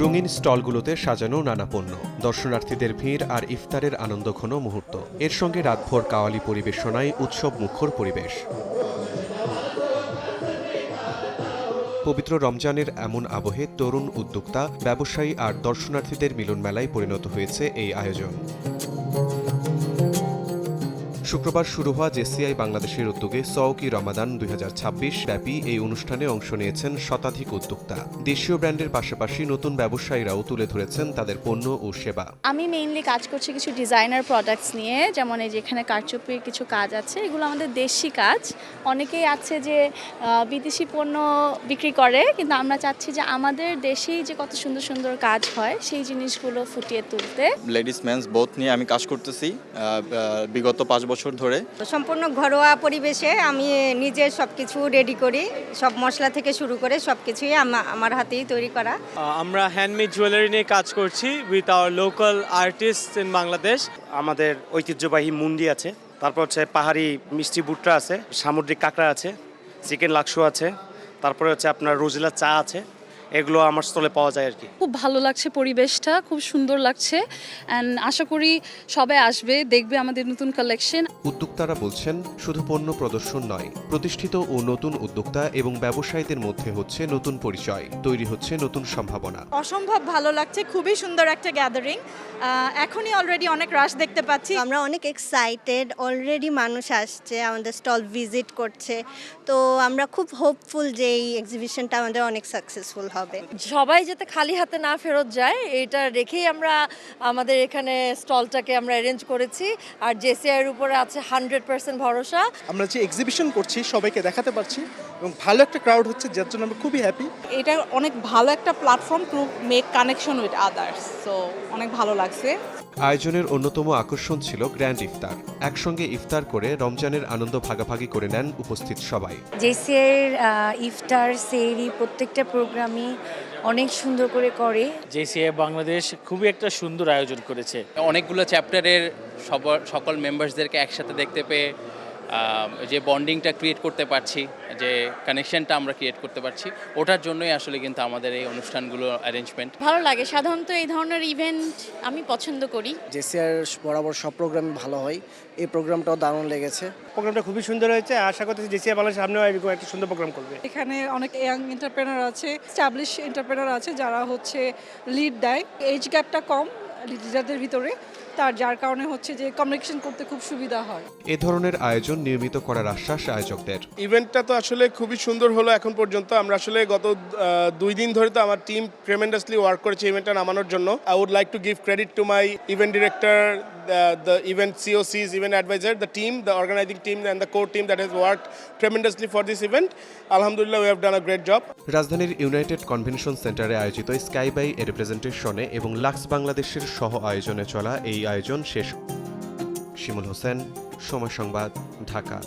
রঙিন স্টলগুলোতে সাজানো নানা পণ্য, দর্শনার্থীদের ভিড় আর ইফতারের আনন্দঘন মুহূর্ত। এর সঙ্গে রাতভর কাওয়ালি পরিবেশনায় উৎসব মুখর পরিবেশ। পবিত্র রমজানের এমন আবহে তরুণ উদ্যোক্তা, ব্যবসায়ী আর দর্শনার্থীদের মিলনমেলায় পরিণত হয়েছে এই আয়োজন। শুক্রবার শুরু হওয়া জেসিআই বাংলাদেশের উদ্যোগে সওকি রমাদান 2026 ব্যাপী এই অনুষ্ঠানে অংশ নিয়েছেন শতাধিক উদ্যোক্তা। দেশীয় ব্র্যান্ডের পাশাপাশি নতুন ব্যবসায়ীরাও তুলে ধরেছেন তাদের পণ্য ও সেবা। আমি মেইনলি কাজ করছি কিছু ডিজাইনার প্রোডাক্টস নিয়ে, যেমন এই যেখানে কারচুপির কিছু কাজ আছে, এগুলো আমাদের দেশি কাজ। অনেকেই আছে যে বিদেশি পণ্য বিক্রি করে, কিন্তু আমরা চাচ্ছি যে আমাদের দেশেই যে কত সুন্দর সুন্দর কাজ হয় সেই জিনিসগুলো ফুটিয়ে তুলতে। লেডিস মেন্স বোথ নিয়ে আমি কাজ করতেছি বিগত 5 বছর ধরে। সম্পূর্ণ ঘরোয়া পরিবেশে আমি নিজে সবকিছু রেডি করি, সব মশলা থেকে শুরু করে সবকিছুই আমার হাতেই তৈরি করা। আমরা হ্যান্ডমেড জুয়েলারি নিয়ে কাজ করছি with our local artist in Bangladesh. আমাদের ঐতিহ্যবাহী মুন্ডি আছে, তারপর হচ্ছে পাহাড়ি মিষ্টি ভুট্টা আছে, সামুদ্রিক কাঁকড়া আছে, চিকেন লাক্সু আছে, তারপরে হচ্ছে আপনার রোজিলা চা আছে। এগুলো আমার স্টলে পাওয়া যায় আর কি। খুব ভালো লাগছে, পরিবেশটা খুব সুন্দর লাগছে অ্যান্ড আশা করি সবাই আসবে, দেখবে আমাদের নতুন কালেকশন। উদ্যোক্তারা বলছেন শুধু পণ্য প্রদর্শন নয়, প্রতিষ্ঠিত ও নতুন উদ্যোক্তা এবং ব্যবসায়ীদের মধ্যে হচ্ছে নতুন পরিচয়, তৈরি হচ্ছে নতুন সম্ভাবনা। অসম্ভব ভালো লাগছে, খুবই সুন্দর একটা গ্যাদারিং। এখনই অলরেডি অনেক রাশ দেখতে পাচ্ছি। আমরা অনেক এক্সাইটেড, অলরেডি মানুষ আসছে, আমাদের স্টল ভিজিট করছে, তো আমরা খুব হোপফুল যে এই এক্সিবিশনটা আমাদের অনেক সাকসেসফুল হবে। সবাই যাতে খালি হাতে না ফেরত যায়, এটা রেখেই আমরা আমাদের এখানে স্টলটাকে আমরা অ্যারেঞ্জ করেছি। আর জেসিআই এর উপরে আছে 100% ভরসা। আমরা যে এক্সিবিশন করছি সবাইকে দেখাতে পারছি এবং ভালো একটা ক্রাউড হচ্ছে, যার জন্য আমরা খুবই হ্যাপি। এটা অনেক ভালো একটা platform to make connection with others, so অনেক ভালো লাগছে। আয়োজনের অন্যতম আকর্ষণ ছিল গ্র্যান্ড ইফতার। একসঙ্গে ইফতার করে রমজানের আনন্দ ভাগাভাগি করে নেন উপস্থিত সবাই। জেসিআই এর ইফতার সেহরি প্রত্যেকটা প্রোগ্রামই অনেক সুন্দর করে জেসিআই বাংলাদেশ খুবই একটা সুন্দর আয়োজন করেছে। অনেকগুলো চ্যাপ্টারের সকল মেম্বার্সদেরকে একসাথে দেখতে পেয়ে যে বন্ডিংটা ক্রিয়েট করতে পারছি, যে কানেকশনটা আমরা ক্রিয়েট করতে পারছি, ওটার জন্যই আসলে কিন্তু আমাদের এই অনুষ্ঠানগুলো অ্যারেঞ্জমেন্ট ভালো লাগে। সাধারণত এই ধরনের ইভেন্ট আমি পছন্দ করি। জেসিআর বরাবর সব প্রোগ্রামই ভালো হয়, এই প্রোগ্রামটাও দারুণ লেগেছে। প্রোগ্রামটা খুবই সুন্দর হয়েছে, আশা করতেছি জেসিআই বাংলাদেশ সামনেও এরকম একটা সুন্দর প্রোগ্রাম করবে। এখানে অনেক ইয়াং এন্টারপ্রেনার আছে, এস্টাবলিশ এন্টারপ্রেনার আছে, যারা হচ্ছে লিড দেয়। এজ গ্যাপটা কম লিডারদের ভিতরে, যার কারণে হচ্ছে যে কমিউনিকেশন করতে খুব সুবিধা হয়। এ ধরনের আয়োজন নিয়মিত করার আশ্বাস আয়োজকদের। ইভেন্টটা তো আসলে খুবই সুন্দর হলো এখন পর্যন্ত। আমরা আসলে গত 2 দিন ধরে তো আমার টিম ট্রেমেন্ডাসলি ওয়ার্ক করেছে ইভেন্টটা নামানোর জন্য। I would like to give credit to my event director, the event COCs, event advisor, the team, the organizing team and the core team that has worked tremendously for this event. Alhamdulillah, we have done a great job. রাজধানীর United convention সেন্টারে আয়োজিত sky by এর রিপ্রেজেন্টেশনে এবং lux বাংলাদেশের সহ আয়োজনে চলা এই আয়োজন শেষ। শিমুল হোসেন, সময় সংবাদ, ঢাকা।